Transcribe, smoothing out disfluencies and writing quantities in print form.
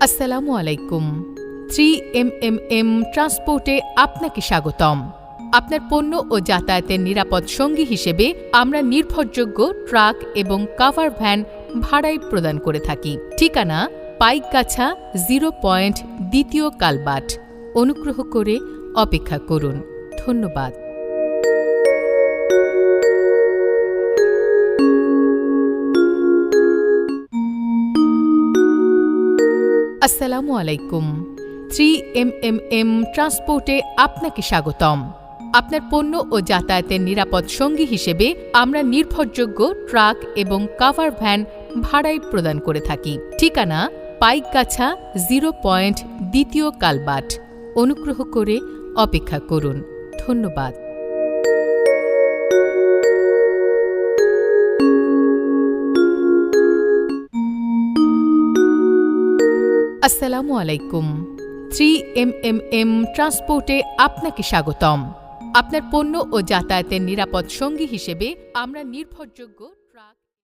আসসালামু আলাইকুম। 3MMM ট্রান্সপোর্টে আপনাকে স্বাগতম। আপনার পণ্য ও যাতায়াতের নিরাপদ সঙ্গী হিসেবে আমরা নির্ভরযোগ্য ট্রাক এবং কাভার ভ্যান ভাড়ায় প্রদান করে থাকি। ঠিকানা পাইকগাছা 0 পয়েন্ট দ্বিতীয় কালবাট। অনুগ্রহ করে অপেক্ষা করুন। ধন্যবাদ। আসসালামু আলাইকুম। 3MMM ট্রান্সপোর্টে আপনাকে স্বাগতম। আপনার পণ্য ও যাতায়াতের নিরাপদ সঙ্গী হিসেবে আমরা নির্ভরযোগ্য ট্রাক এবং কাভার ভ্যান ভাড়ায় প্রদান করে থাকি। ঠিকানা পাইকগাছা 0 পয়েন্ট দ্বিতীয় কালবাট। অনুগ্রহ করে অপেক্ষা করুন। ধন্যবাদ। আসসালামু আলাইকুম। 3MMM ট্রান্সপোর্টে আপনাকে স্বাগতম। আপনার পণ্য ও যাতায়াতের নিরাপদ সঙ্গী হিসেবে আমরা নির্ভরযোগ্য